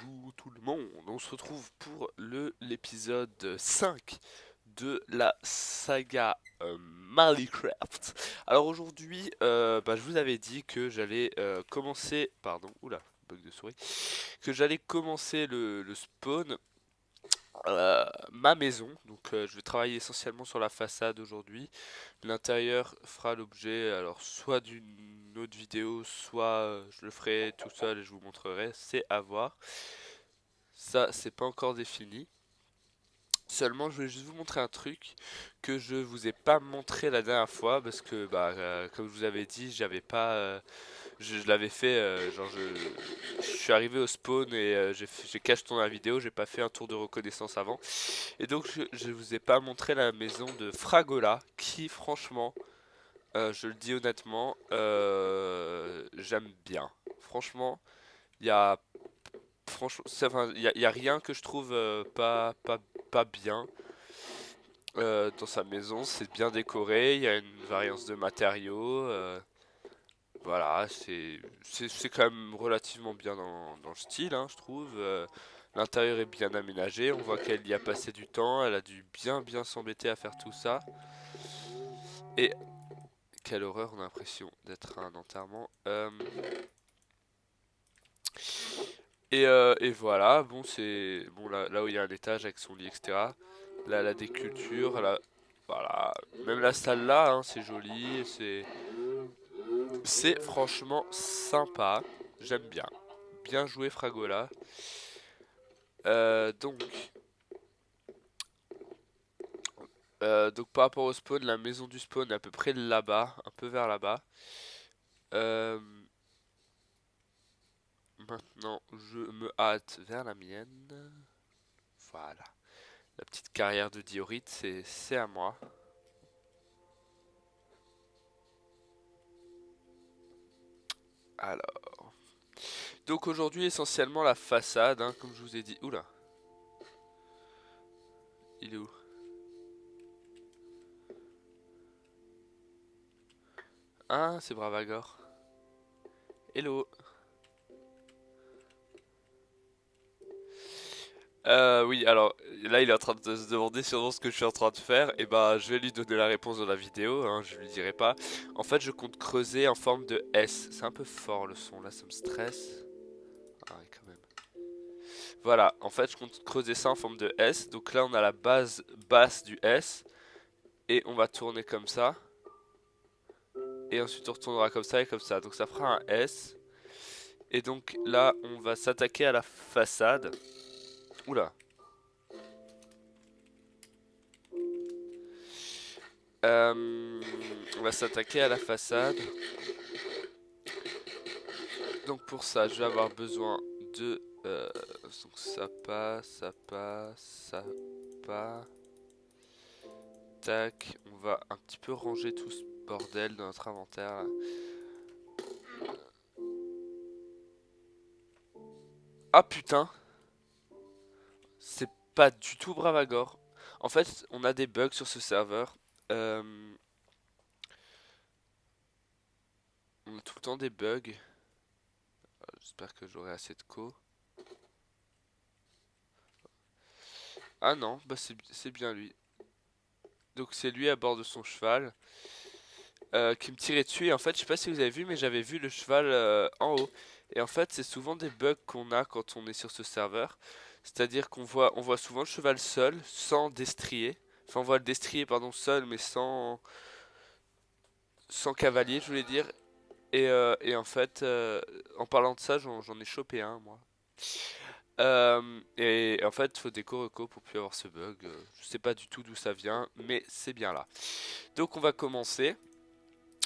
Bonjour tout le monde, on se retrouve pour l'épisode 5 de la saga Minecraft. Alors aujourd'hui, je vous avais dit que j'allais commencer, pardon, oula, bug de souris, que j'allais commencer le spawn, ma maison. Donc je vais travailler essentiellement sur la façade aujourd'hui. L'intérieur fera l'objet, alors soit d'une autre vidéo, soit je le ferai tout seul et je vous montrerai, c'est à voir. Ça, c'est pas encore défini. Seulement, je voulais juste vous montrer un truc que je vous ai pas montré la dernière fois parce que, comme je vous avais dit, j'avais pas, je l'avais fait, je suis arrivé au spawn et j'ai caché tourné la vidéo, j'ai pas fait un tour de reconnaissance avant, et donc je vous ai pas montré la maison de Fragola qui, franchement, je le dis honnêtement, j'aime bien. Franchement, il y a franchement, enfin, y a rien que je trouve pas bien dans sa maison. C'est bien décoré, il y a une variance de matériaux. Voilà, c'est quand même relativement bien dans le style, hein, je trouve. L'intérieur est bien aménagé, on voit qu'elle y a passé du temps, elle a dû bien s'embêter à faire tout ça. Et quelle horreur, on a l'impression d'être à un enterrement. Et voilà, bon, c'est bon là où il y a un étage avec son lit, etc. Là, la déculture, là, voilà, même la salle là, hein, c'est joli, c'est franchement sympa, j'aime bien. Bien joué Fragola. Euh, donc, donc par rapport au spawn, la maison du spawn est à peu près là-bas, un peu vers là-bas. Euh, Maintenant, je me hâte vers la mienne. Voilà, la petite carrière de diorite, c'est à moi. Alors, donc aujourd'hui essentiellement la façade, hein, comme je vous ai dit. Oula, il est où? Ah, c'est Bravagor. Hello. Oui, alors là il est en train de se demander sûrement ce que je suis en train de faire. Et bah je vais lui donner la réponse dans la vidéo, hein, je lui dirai pas. En fait je compte creuser en forme de S. C'est un peu fort le son là, ça me stresse. Ah ouais, quand même. Voilà, en fait je compte creuser ça en forme de S. Donc là on a la base basse du S. Et on va tourner comme ça. Et ensuite on retournera comme ça et comme ça. Donc ça fera un S. Et donc là on va s'attaquer à la façade. Oula. On va s'attaquer à la façade. Donc pour ça, je vais avoir besoin de... donc ça passe, ça passe, ça passe. Tac, on va un petit peu ranger tout ce bordel dans notre inventaire là. Ah putain, c'est pas du tout Bravagor. En fait, on a des bugs sur ce serveur. Euh, on a tout le temps des bugs. J'espère que j'aurai assez de co. Ah non, bah c'est bien lui. Donc c'est lui à bord de son cheval. Qui me tirait dessus. Et en fait, je sais pas si vous avez vu, mais j'avais vu le cheval en haut. Et en fait, c'est souvent des bugs qu'on a quand on est sur ce serveur. C'est-à-dire on voit souvent le cheval seul, sans destrier. Enfin, on voit le destrier, pardon, seul, mais sans cavalier, je voulais dire. Et en fait, en parlant de ça, j'en ai chopé un, moi. Et en fait, faut des correcos pour plus avoir ce bug. Je sais pas du tout d'où ça vient, mais c'est bien là. Donc, on va commencer.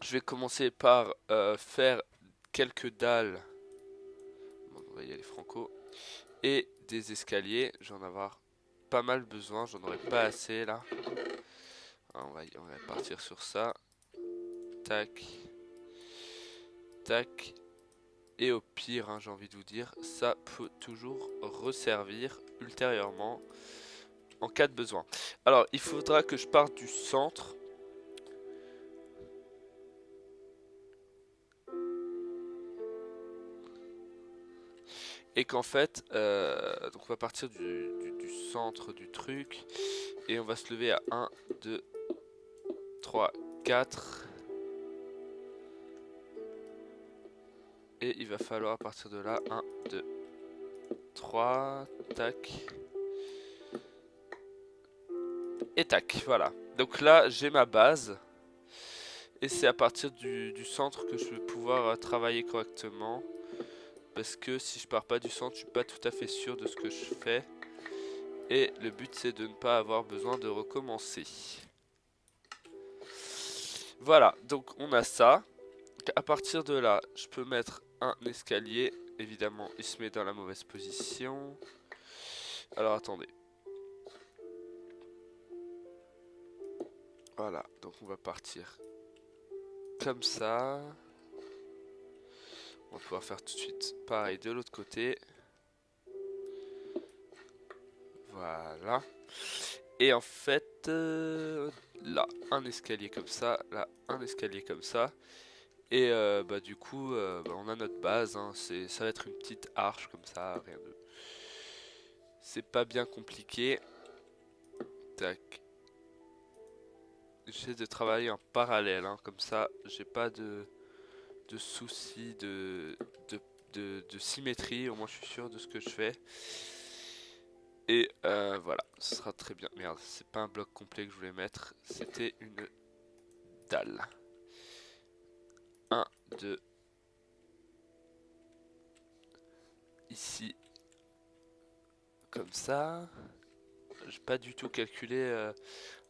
Je vais commencer par faire quelques dalles. Bon, on va y aller franco. Et des escaliers. J'en avoir pas mal besoin. J'en aurai pas assez là. On va partir sur ça. Tac. Tac. Et au pire, hein, j'ai envie de vous dire, ça peut toujours resservir ultérieurement en cas de besoin. Alors, il faudra que je parte du centre. et qu'en fait, donc on va partir du centre du truc, et on va se lever à 1, 2, 3, 4, et il va falloir à partir de là, 1, 2, 3, tac, et tac, voilà. Donc là, j'ai ma base, et c'est à partir du centre que je vais pouvoir travailler correctement. Parce que si je pars pas du centre, je suis pas tout à fait sûr de ce que je fais. Et le but c'est de ne pas avoir besoin de recommencer. Voilà, donc on a ça. À partir de là, je peux mettre un escalier. Évidemment, il se met dans la mauvaise position. Alors attendez. Voilà, donc on va partir comme ça. On va pouvoir faire tout de suite pareil de l'autre côté. Voilà. Et en fait, là, un escalier comme ça, là, un escalier comme ça. Et bah du coup, bah, on a notre base, hein. Ça va être une petite arche comme ça, rien de... C'est pas bien compliqué. Tac. J'essaie de travailler en parallèle, hein. Comme ça, j'ai pas de soucis de symétrie. Au moins, je suis sûr de ce que je fais. Et voilà, ce sera très bien. Merde, c'est pas un bloc complet que je voulais mettre, c'était une dalle. 1, 2, ici, comme ça. J'ai pas du tout calculé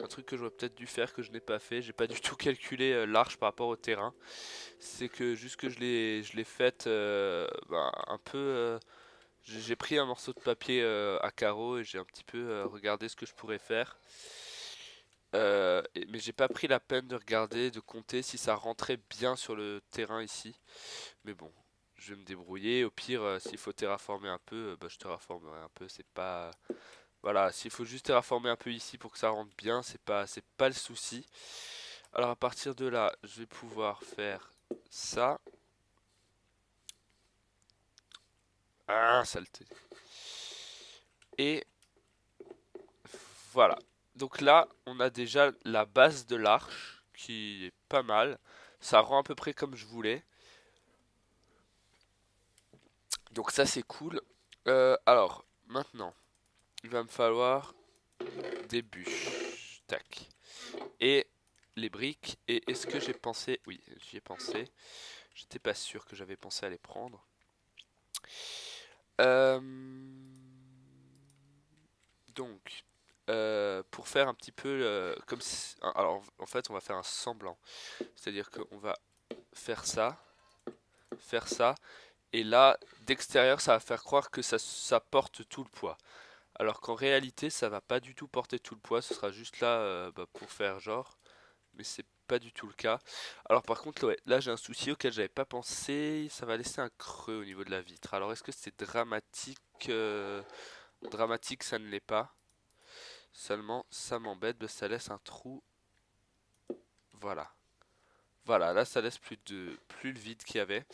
un truc que j'aurais peut-être dû faire que je n'ai pas fait. J'ai pas du tout calculé l'arche par rapport au terrain. C'est que juste que je l'ai faite ben, un peu. J'ai pris un morceau de papier à carreaux et j'ai un petit peu regardé ce que je pourrais faire. Mais j'ai pas pris la peine de regarder, de compter si ça rentrait bien sur le terrain ici. Mais bon, je vais me débrouiller. Au pire, s'il faut terraformer un peu, bah, je terraformerai un peu. C'est pas, voilà, s'il faut juste terraformer un peu ici pour que ça rentre bien, c'est pas le souci. Alors à partir de là, je vais pouvoir faire ça. Ah, saleté. Et voilà. Donc là, on a déjà la base de l'arche qui est pas mal. Ça rend à peu près comme je voulais. Donc ça, c'est cool. Alors, maintenant, il va me falloir des bûches. Tac. Et les briques. Et est-ce que j'ai pensé... Oui, j'y ai pensé. J'étais pas sûr que j'avais pensé à les prendre. Euh, Donc, pour faire un petit peu comme si... Alors, en fait, on va faire un semblant. C'est-à-dire qu'on va faire ça, et là, d'extérieur, ça va faire croire que ça porte tout le poids. Alors qu'en réalité, ça va pas du tout porter tout le poids, ce sera juste là bah, pour faire genre, mais c'est pas du tout le cas. Alors par contre, ouais, là j'ai un souci auquel j'avais pas pensé, ça va laisser un creux au niveau de la vitre. Alors est-ce que c'est dramatique Dramatique, ça ne l'est pas. Seulement, ça m'embête, bah, ça laisse un trou. Voilà. Voilà, là ça laisse plus le vide qu'il y avait.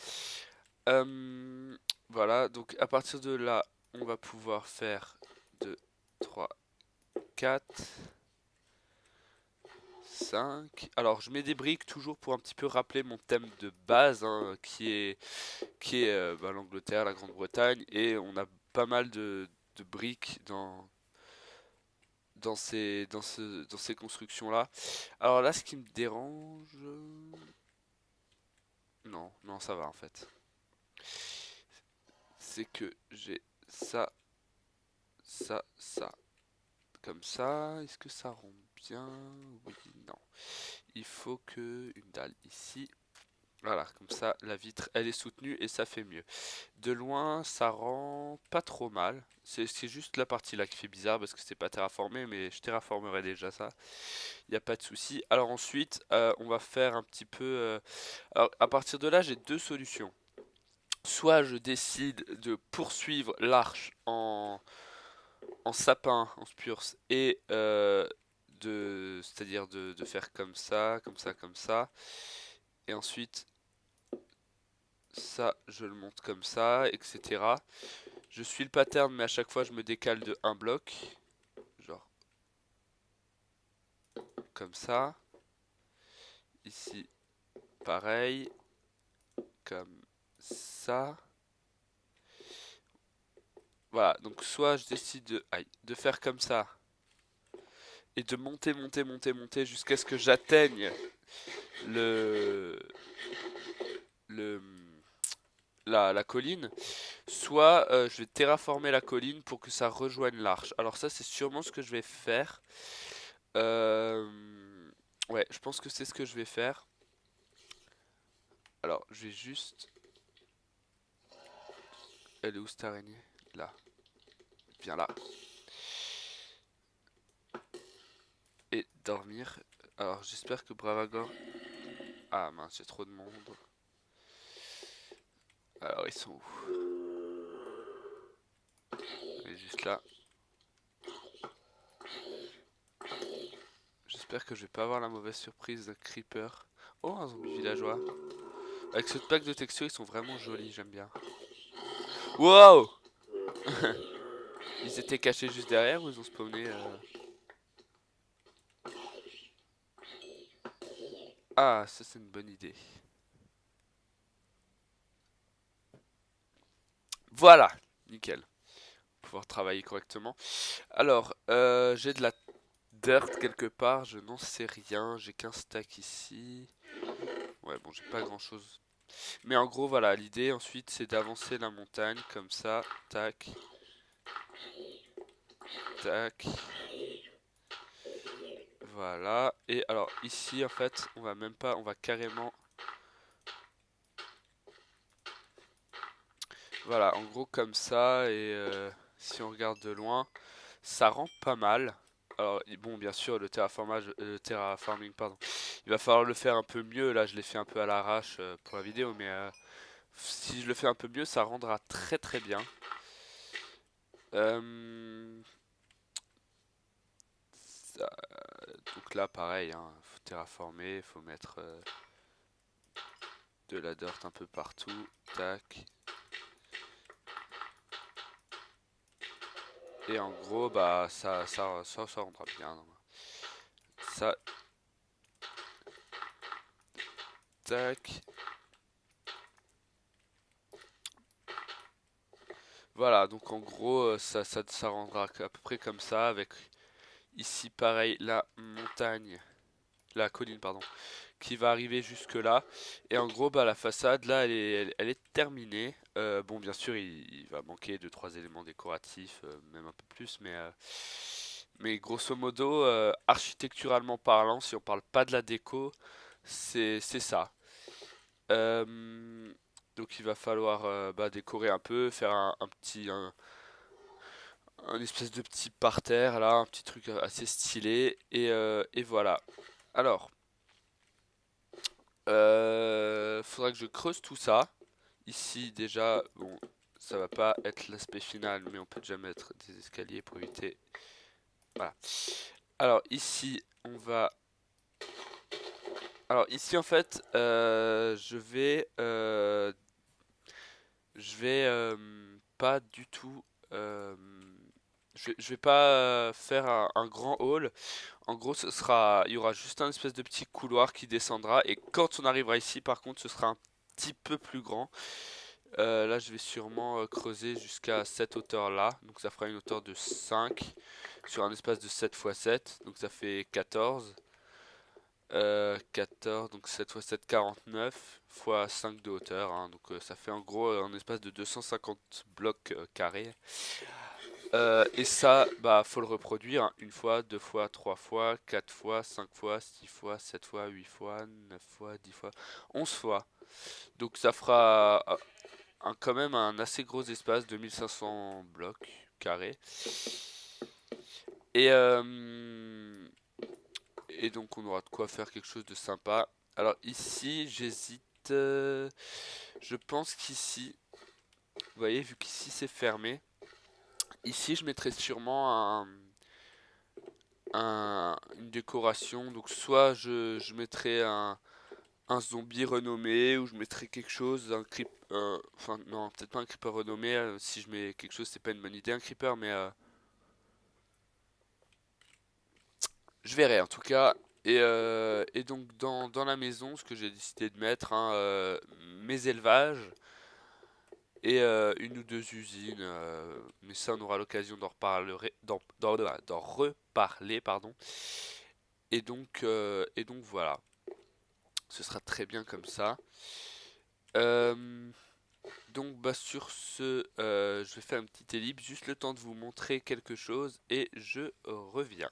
Voilà, donc à partir de là, on va pouvoir faire 2, 3, 4, 5. Alors je mets des briques toujours pour un petit peu rappeler mon thème de base, hein, qui est bah, l'Angleterre, la Grande-Bretagne, et on a pas mal de briques dans ces constructions-là. Alors là, ce qui me dérange... Non, non, ça va en fait. C'est que j'ai ça, ça. Comme ça, est-ce que ça rend bien? Oui, non. Il faut que une dalle ici. Voilà, comme ça, la vitre, elle est soutenue et ça fait mieux. De loin, ça rend pas trop mal. C'est juste la partie là qui fait bizarre parce que c'est pas terraformé, mais je terraformerai déjà ça. Il n'y a pas de souci. Alors ensuite, on va faire un petit peu... Alors à partir de là, j'ai deux solutions. Soit je décide de poursuivre l'arche en sapin, en spurs, et c'est-à-dire de faire comme ça, comme ça, comme ça. Et ensuite, ça, je le monte comme ça, etc. Je suis le pattern, mais à chaque fois je me décale de un bloc. Genre comme ça. Ici, pareil. Comme ça. Voilà, donc soit je décide de faire comme ça. Et de monter, monter, monter, monter jusqu'à ce que j'atteigne le, le, la colline. Soit je vais terraformer la colline pour que ça rejoigne l'arche. Alors ça c'est sûrement ce que je vais faire. Euh, ouais, je pense que c'est ce que je vais faire. Alors je vais juste... Elle est où cette araignée? Là. Viens là. Et dormir. Alors j'espère que Bravagor... Ah mince, j'ai trop de monde. Alors ils sont où? Elle est juste là. J'espère que je vais pas avoir la mauvaise surprise d'un creeper. Oh, un zombie villageois. Avec ce pack de textures, ils sont vraiment jolis, j'aime bien. Wow. Ils étaient cachés juste derrière ou ils ont spawné Ah, ça c'est une bonne idée. Voilà, nickel. Pouvoir travailler correctement. Alors, j'ai de la dirt quelque part, je n'en sais rien. J'ai qu'un stack ici. Ouais, bon, j'ai pas grand chose. Mais en gros, voilà, l'idée ensuite c'est d'avancer la montagne comme ça. Tac, tac. Voilà. Et alors ici, en fait, on va même pas, on va carrément... Voilà, en gros comme ça. Et si on regarde de loin, ça rend pas mal. Alors bon, bien sûr, le terraforming, pardon, il va falloir le faire un peu mieux. Là, je l'ai fait un peu à l'arrache pour la vidéo, mais si je le fais un peu mieux, ça rendra très très bien. Euh, donc là, pareil, hein, faut terraformer, faut mettre de la dirt un peu partout. Tac. Et en gros, bah ça rendra bien. Ça, tac. Voilà, donc en gros, ça rendra à peu près comme ça, avec ici pareil la montagne, la colline pardon, qui va arriver jusque là. Et en gros, bah la façade là, elle est terminée. Bon, bien sûr, il va manquer deux trois éléments décoratifs, même un peu plus, mais grosso modo, architecturalement parlant, si on parle pas de la déco, c'est ça. Euh, donc il va falloir bah, décorer un peu, faire un espèce de petit parterre là, un petit truc assez stylé, et voilà. Alors, faudra que je creuse tout ça. Ici déjà, bon, ça va pas être l'aspect final, mais on peut déjà mettre des escaliers pour éviter. Voilà. Alors ici, on va. Alors ici en fait, je vais pas du tout. Je vais pas faire un grand hall. En gros, il y aura juste un espèce de petit couloir qui descendra. Et quand on arrivera ici, par contre, ce sera un petit peu plus grand. Là, je vais sûrement creuser jusqu'à cette hauteur-là. Donc, ça fera une hauteur de 5 sur un espace de 7 x 7. Donc, ça fait 14. 14, donc 7 x 7, 49 fois 5 de hauteur, hein. Donc ça fait en gros un espace de 250 blocs carrés. Et ça, bah faut le reproduire hein, une fois, deux fois, trois fois, quatre fois, cinq fois, six fois, sept fois, 8 fois, 9 fois, 10 fois, 11 fois. Donc ça fera quand même un assez gros espace de 1500 blocs carrés. Et, euh, et donc on aura de quoi faire quelque chose de sympa. Alors ici, j'hésite. Je pense qu'ici, vous voyez, vu qu'ici c'est fermé, ici je mettrai sûrement une décoration. Donc soit je mettrai un zombie renommé, ou je mettrais quelque chose, enfin non, peut-être pas un creeper renommé, si je mets quelque chose c'est pas une bonne idée un creeper, mais je verrai en tout cas. Et donc dans la maison, ce que j'ai décidé de mettre, hein, mes élevages et une ou deux usines, mais ça on aura l'occasion d'en reparler, d'en reparler, pardon. Et donc voilà, ce sera très bien comme ça. Euh, donc bah sur ce, je vais faire une petite ellipse, juste le temps de vous montrer quelque chose et je reviens.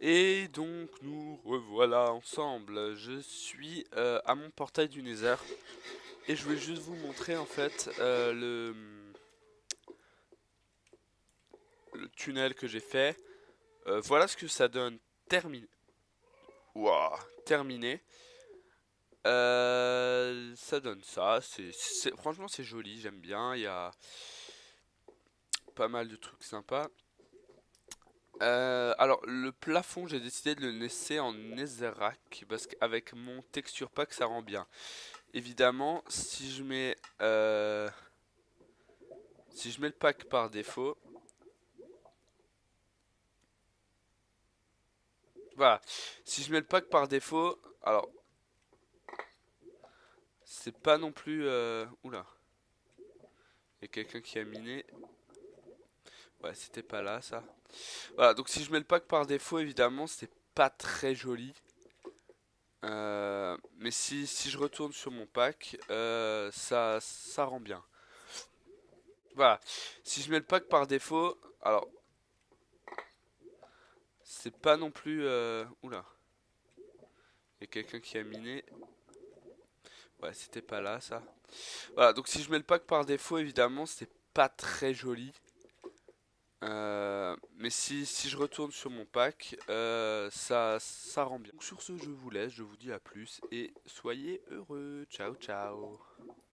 Et donc nous revoilà ensemble. Je suis à mon portail du Nether et je voulais juste vous montrer en fait le tunnel que j'ai fait. Voilà ce que ça donne terminé. Waouh, terminé. Ça donne ça. Franchement c'est joli, j'aime bien. Il y a pas mal de trucs sympas. Alors le plafond, j'ai décidé de le laisser en netherrack parce qu'avec mon texture pack ça rend bien. Évidemment, si je mets le pack par défaut, voilà. Si je mets le pack par défaut, alors c'est pas non plus. Oula, il y a quelqu'un qui a miné. Ouais, c'était pas là ça. Voilà, donc si je mets le pack par défaut, évidemment, c'est pas très joli. Mais si je retourne sur mon pack, ça rend bien. Voilà. Si je mets le pack par défaut, alors c'est pas non plus... Oula. Il y a quelqu'un qui a miné. Ouais, c'était pas là ça. Voilà, donc si je mets le pack par défaut, évidemment, c'est pas très joli. Mais si je retourne sur mon pack, ça rend bien. Donc sur ce, je vous laisse, je vous dis à plus et soyez heureux. Ciao, ciao.